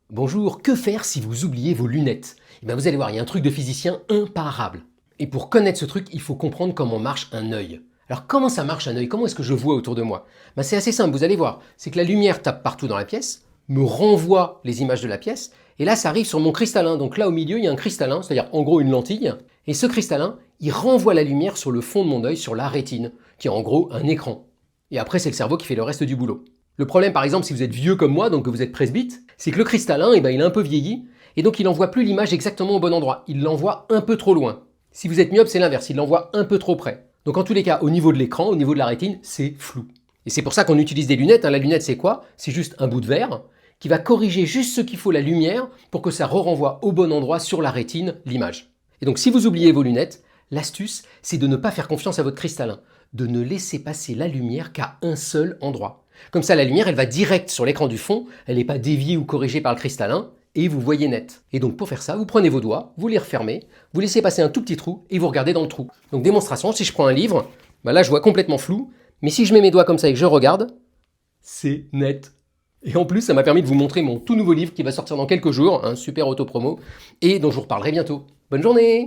Bonjour, que faire si vous oubliez vos lunettes? Eh bien vous allez voir, il y a un truc de physicien imparable. Et pour connaître ce truc, il faut comprendre comment marche un œil. Alors comment ça marche un œil? Comment est-ce que je vois autour de moi? C'est assez simple, vous allez voir. C'est que la lumière tape partout dans la pièce, me renvoie les images de la pièce, et là ça arrive sur mon cristallin. Donc là au milieu, il y a un cristallin, c'est-à-dire en gros une lentille. Et ce cristallin, il renvoie la lumière sur le fond de mon œil, sur la rétine, qui est en gros un écran. Et après c'est le cerveau qui fait le reste du boulot. Le problème, par exemple, si vous êtes vieux comme moi, donc que vous êtes presbyte, c'est que le cristallin, il a un peu vieilli, et donc il n'envoie plus l'image exactement au bon endroit. Il l'envoie un peu trop loin. Si vous êtes myope, c'est l'inverse, il l'envoie un peu trop près. Donc en tous les cas, au niveau de l'écran, au niveau de la rétine, c'est flou. Et c'est pour ça qu'on utilise des lunettes. La lunette, c'est quoi? C'est juste un bout de verre qui va corriger juste ce qu'il faut, la lumière, pour que ça renvoie au bon endroit sur la rétine l'image. Et donc si vous oubliez vos lunettes, l'astuce, c'est de ne pas faire confiance à votre cristallin, de ne laisser passer la lumière qu'à un seul endroit. Comme ça, la lumière, elle va direct sur l'écran du fond, elle n'est pas déviée ou corrigée par le cristallin, et vous voyez net. Et donc pour faire ça, vous prenez vos doigts, vous les refermez, vous laissez passer un tout petit trou, et vous regardez dans le trou. Donc démonstration, si je prends un livre, là je vois complètement flou, mais si je mets mes doigts comme ça et que je regarde, c'est net. Et en plus, ça m'a permis de vous montrer mon tout nouveau livre qui va sortir dans quelques jours, un super auto-promo, et dont je vous reparlerai bientôt. Bonne journée!